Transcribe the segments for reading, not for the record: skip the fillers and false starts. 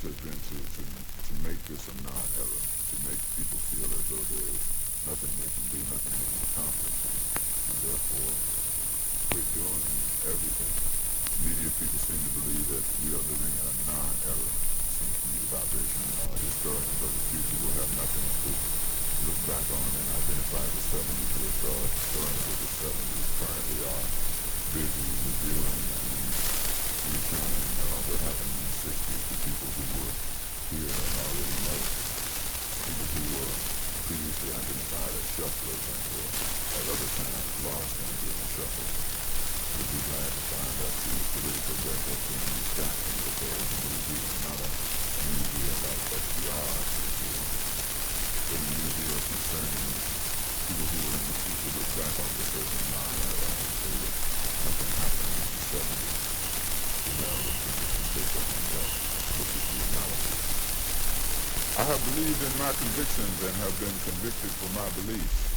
has been to make this a non-era, to make people feel as though there's nothing they can do, nothing they can accomplish, and therefore quit doing everything. Media people seem to believe that we are living in a non-era. Seems to me the vibration historians of the future will have nothing to look back on and identify the 70s with. Historians of the 70s currently are busy reviewing and recounting what happened in the 60s to people who were here and already know. People who were previously identified as shufflers and were at other times lost in a given shuffle. Would be glad to find that the political record has been restacking that there is a new deal, not a new deal like FDR deal, but a new deal concerning people who were in the future look back on the certain non-era and say that nothing happened in the 70s. Well, if people can take up on that, which is the analysis. I have believed in my convictions and have been convicted for my beliefs,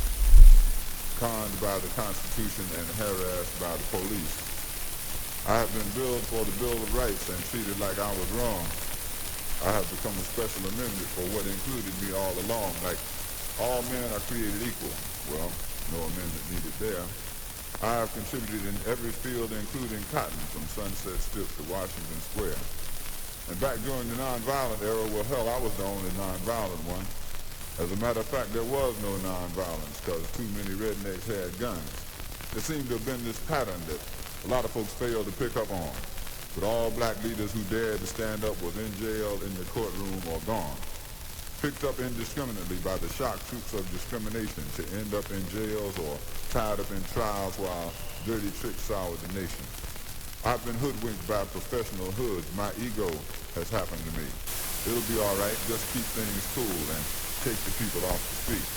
conned by the Constitution and harassed by the police. I have been billed for the Bill of Rights and treated like I was wrong. I have become a special amendment for what included me all along, like all men are created equal. Well, no amendment needed there. I have contributed in every field, including cotton, from Sunset Strip to Washington Square. And back during the nonviolent era, well, hell, I was the only nonviolent one. As a matter of fact, there was no nonviolence because too many rednecks had guns. There seemed to have been this pattern that a lot of folks failed to pick up on. But all black leaders who dared to stand up was in jail, in the courtroom, or gone. Picked up indiscriminately by the shock troops of discrimination to end up in jails or tied up in trials while dirty tricks soured the nation. I've been hoodwinked by professional hoods. My ego has happened to me. It'll be all right. Just keep things cool and take the people off the street.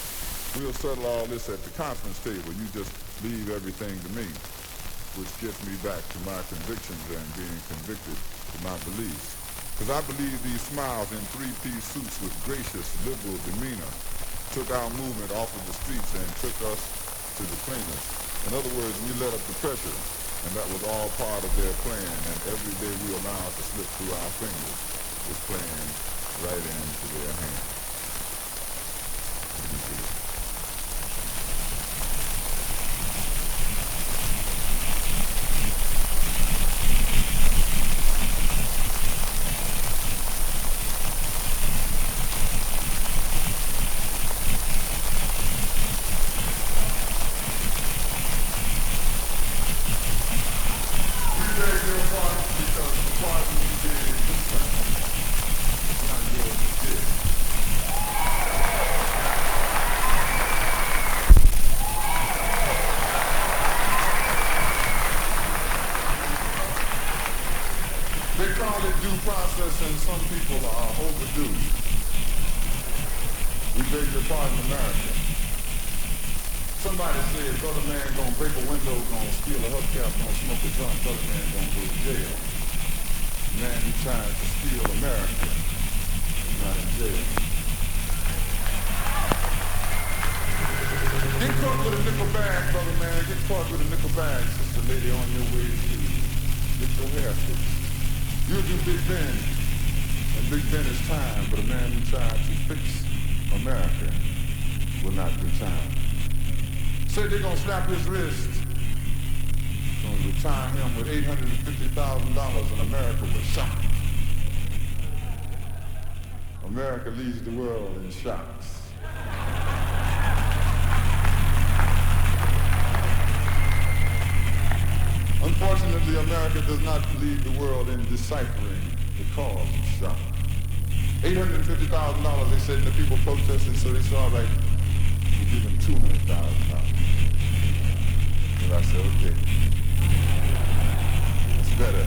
We'll settle all this at the conference table. You just leave everything to me, which gets me back to my convictions and being convicted for my beliefs. Because I believe these smiles in three-piece suits with gracious, liberal demeanor took our movement off of the streets and took us to the cleaners. In other words, we let up the pressure, and that was all part of their plan, and every day we allowed to slip through our fingers was playing right into their hands. And some people are overdue. We beg your pardon, America. Somebody said, brother man gonna break a window, gonna steal a hubcap, gonna smoke a joint, brother man gonna go to jail. The man who tries to steal America is not in jail. Get caught with a nickel bag, brother man. Get caught with a nickel bag, sister lady, on your way to get your hair fixed. You'll do Big Ben. And Big Ben is time, but a man who tried to fix America will not be time. Said they're going to slap his wrist, going to retire him with $850,000 and America was shocked. America leads the world in shocks. Unfortunately, America does not lead the world in deciphering the cause of shock. $850,000, they said, and the people protested, so they said, all right, we'll give them $200,000. And I said, okay, it's better.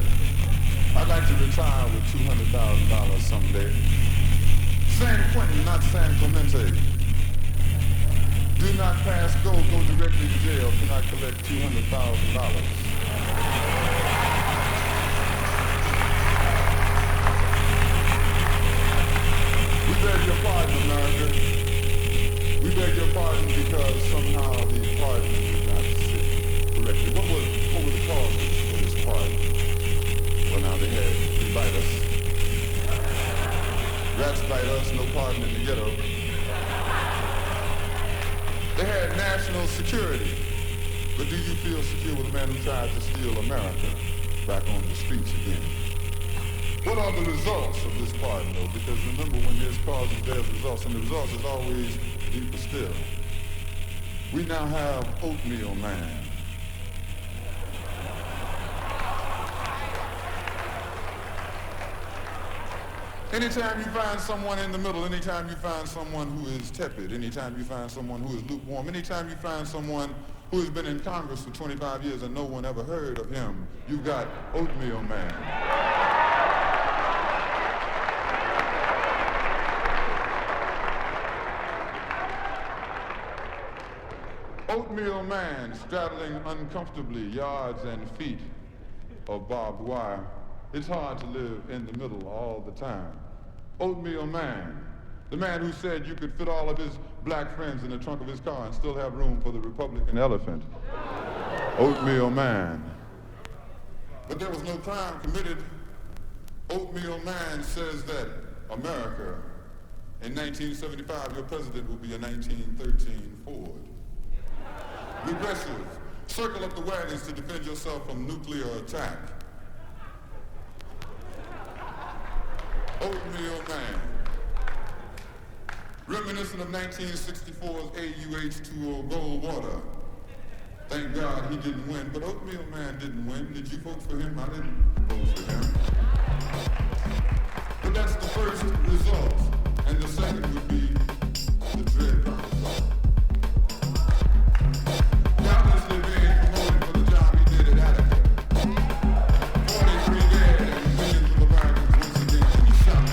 I'd like to retire with $200,000 someday. San Quentin, not San Clemente. Do not pass go directly to jail, do not collect $200,000. We beg your pardon, America. We beg your pardon because somehow the pardon did not sit correctly. What were the causes for this pardon? Well, now they had to invite us. Rats bite us, no pardon in the ghetto. They had national security. But do you feel secure with a man who tried to steal America back on the streets again? What are the results of this pardon, though? Because remember, when there's causes, there's results, and the results is always deeper still. We now have Oatmeal Man. Anytime you find someone in the middle, anytime you find someone who is tepid, anytime you find someone who is lukewarm, anytime you find someone who has been in Congress for 25 years and no one ever heard of him, you've got Oatmeal Man. Oatmeal Man straddling uncomfortably yards and feet of barbed wire. It's hard to live in the middle all the time. Oatmeal Man, the man who said you could fit all of his black friends in the trunk of his car and still have room for the Republican elephant. Oatmeal Man. But there was no crime committed. Oatmeal Man says that America, in 1975, your president will be a 1913 Ford. Regressive. Circle up the wagons to defend yourself from nuclear attack. Oatmeal Man. Reminiscent of 1964's AUH-2O Gold Watr. Thank God he didn't win, but Oatmeal Man didn't win. Did you vote for him? I didn't vote for him. But that's the first result. And the second would be the dread result. Doubtlessly being promoted for the job he did at Attica. 43 dead and millions of Americans once again in the shop.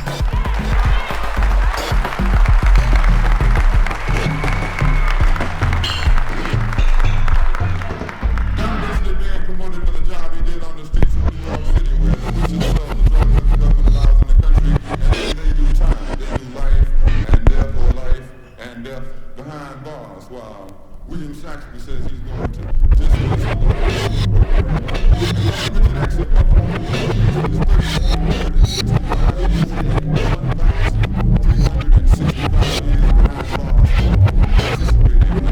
Doubtlessly being promoted for the job he did on the streets of New York City, where the witches sell the drugs that the government allows in the country, and they do time. They do life and death, or life and death behind bars, while William Shakespeare says he's going to dismiss the law. Richard actually performed his 365 years behind bars participating in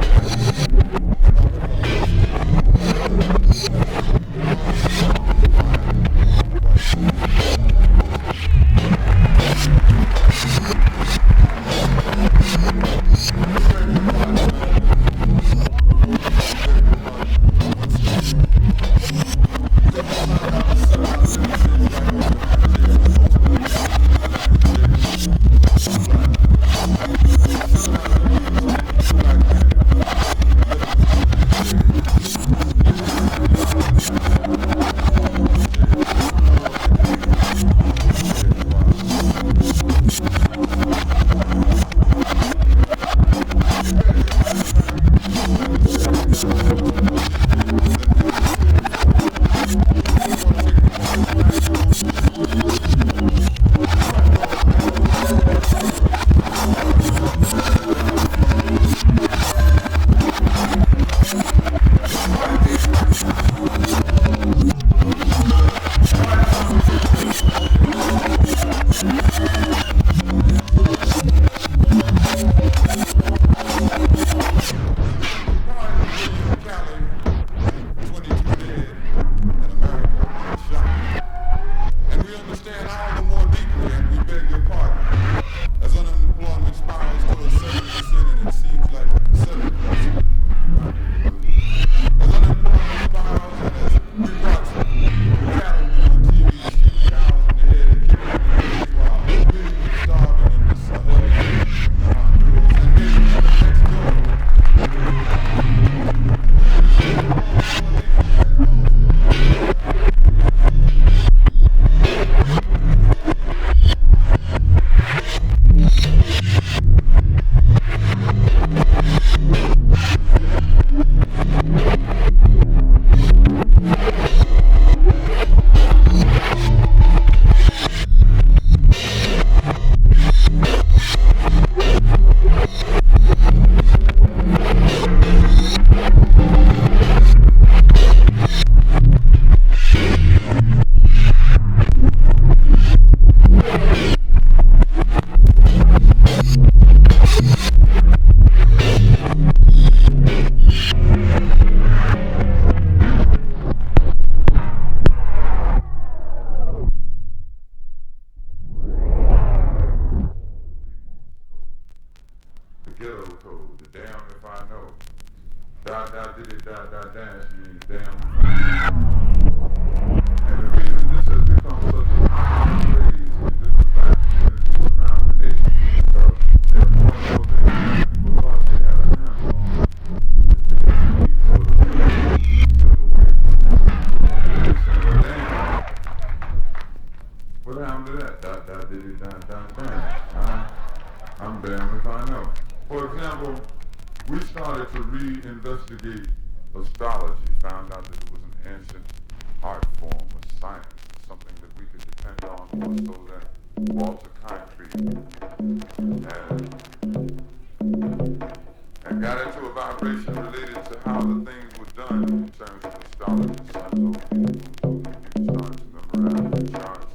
Dot dot diddy dot dot dash means damn. And the reason this has become such a common phrase in different black communities around the nation is because they're more and more things that people thought they had a handle on. It's beginning to sort of slip away from them. And they're saying, well, damn, what happened to that? Dot dot diddy dot dot dash. I'm damned if I know. For example, we started to reinvestigate astrology, found out that it was an ancient art form of science, something that we could depend on more so than walls of concrete. And got into a vibration related to how the things were done in terms of astrology. So people started to memorize their charts,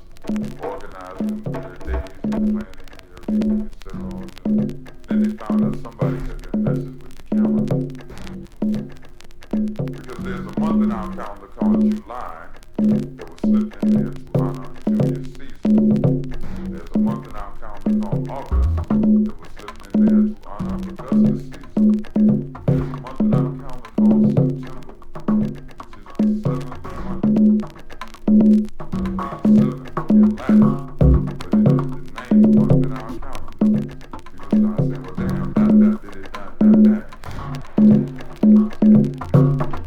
organize them for their days and planning their week, etc. Then they found out somebody had been messing with the calendar. Because there's a month in our calendar called July that was slipped in there to honor Julius Caesar. There's a month in our calendar called August that was slipped in there to honor Augustus Caesar. There's a month in our calendar called September, which is the seventh month. Seventh in Latin, but it is the ninth month in our calendar. People start saying, well, damn, dot, did it, dot.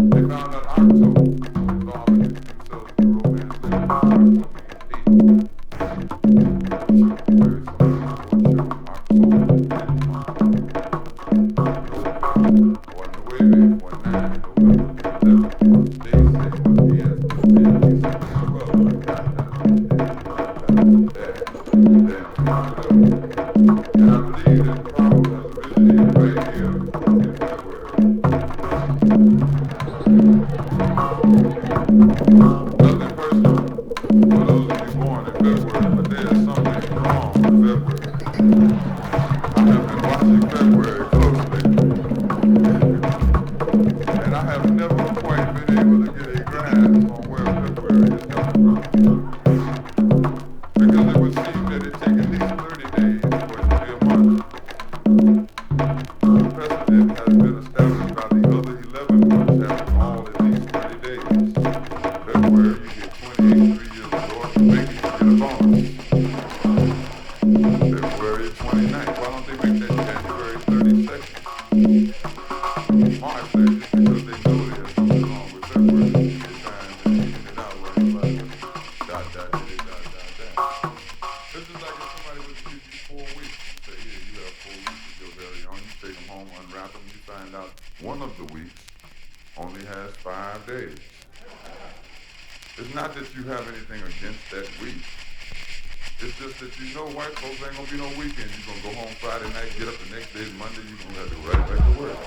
They found out October, involving themselves in the romance language, October means 8. Very something October, or 9, November, 11th month, they say, but yes, and he said, well, and I believe that the problem has originated right here in February. Nothing personal for those of you born in February, but there is something wrong with February. I have been watching February closely, and I have never quite been able to get a grasp on where February is coming from. Because it would seem that it takes at least 30 days for it to be a month. The precedent has been established by the other 11 months having all at least 30 days. February, you get 28, 3 years ago, if you make it, you get a bonus. February 29th, why don't they make that January 32nd? March 30th, because they know there's something wrong with February. They're trying to even it out where everybody dot. This is like if somebody would give you 4 weeks and say, here, you have 4 weeks with your very own. You take them home, unwrap them, you find out one of the weeks only has 5 days. It's not that you have anything against that week. It's just that you know white folks ain't gonna be no weekend. You're gonna go home Friday night, get up the next day, Monday, you're gonna have to go right back to work.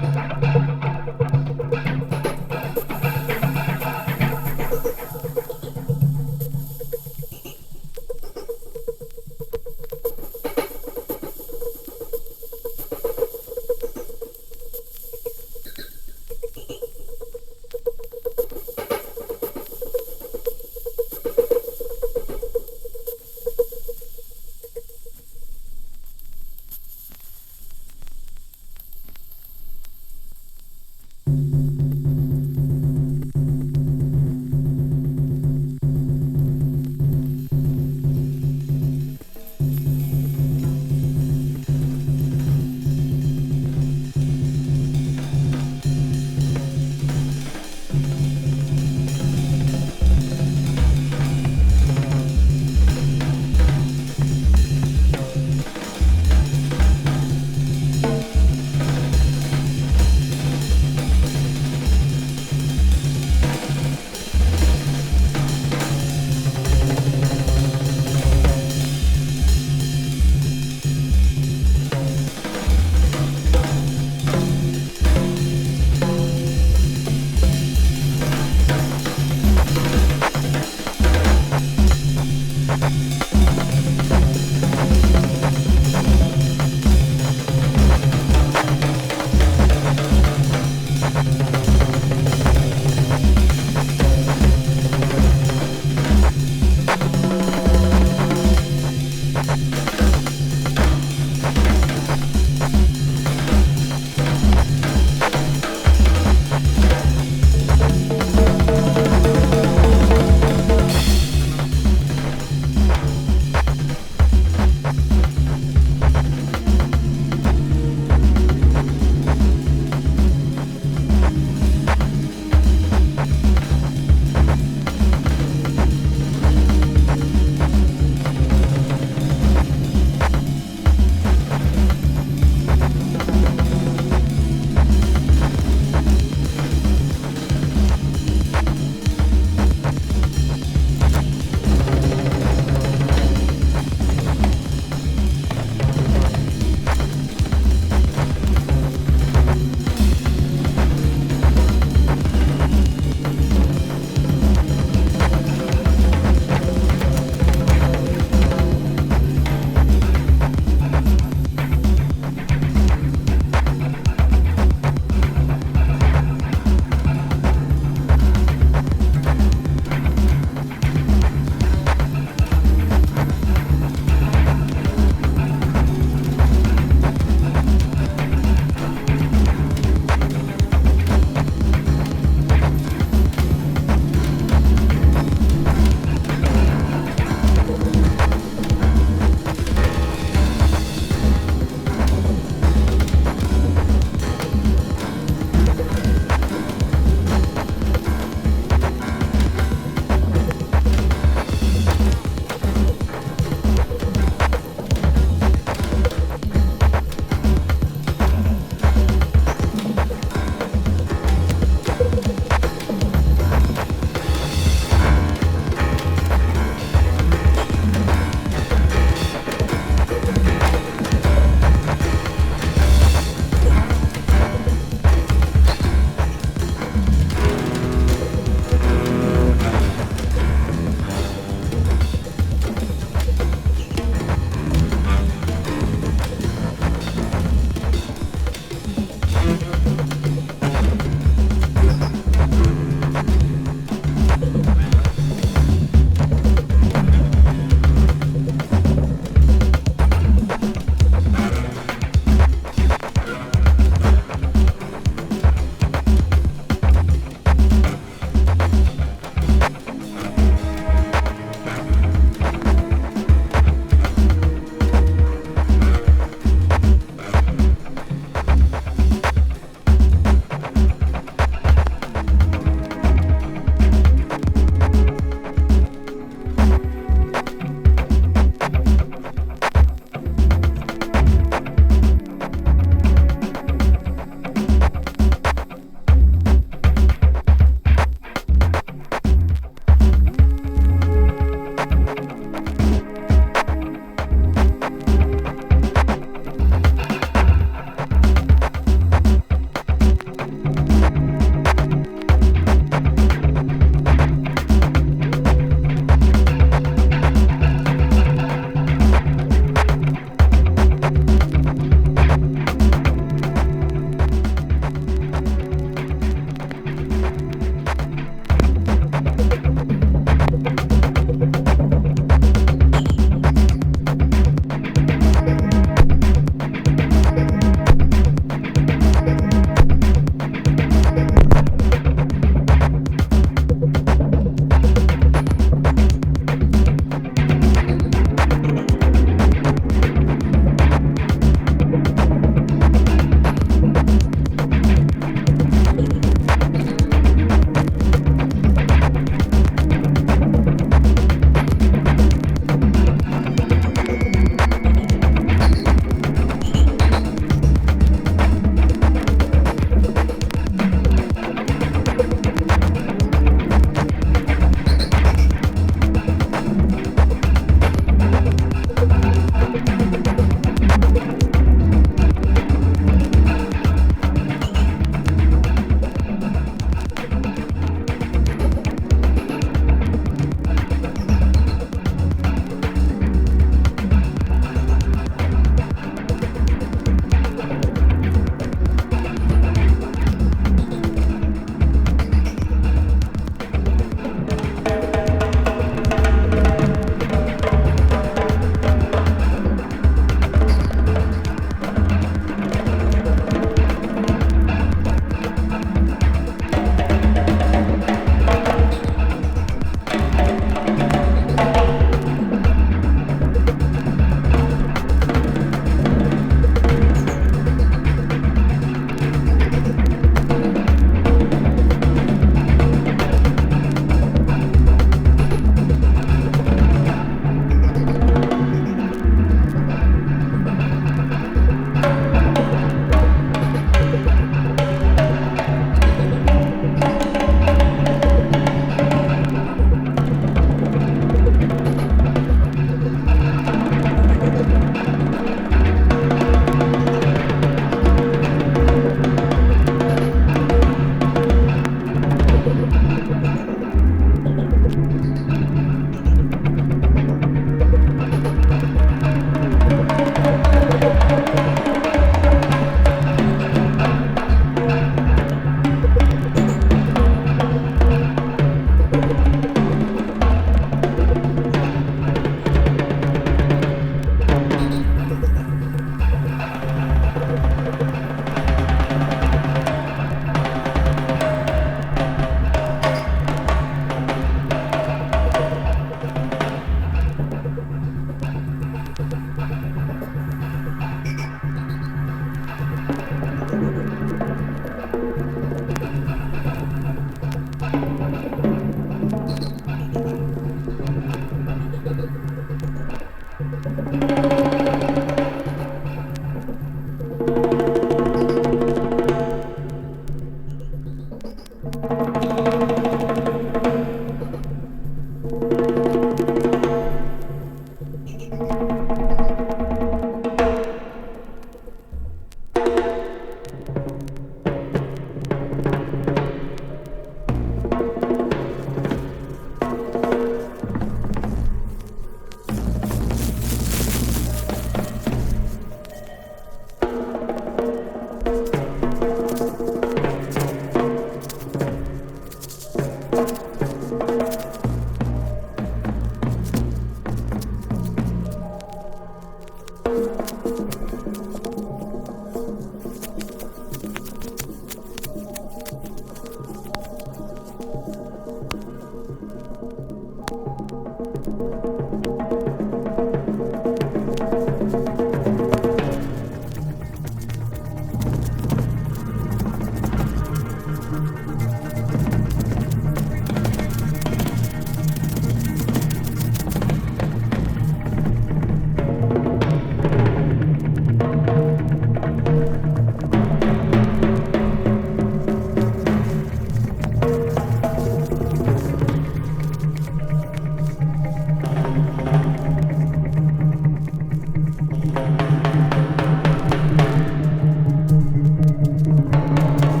Thank you.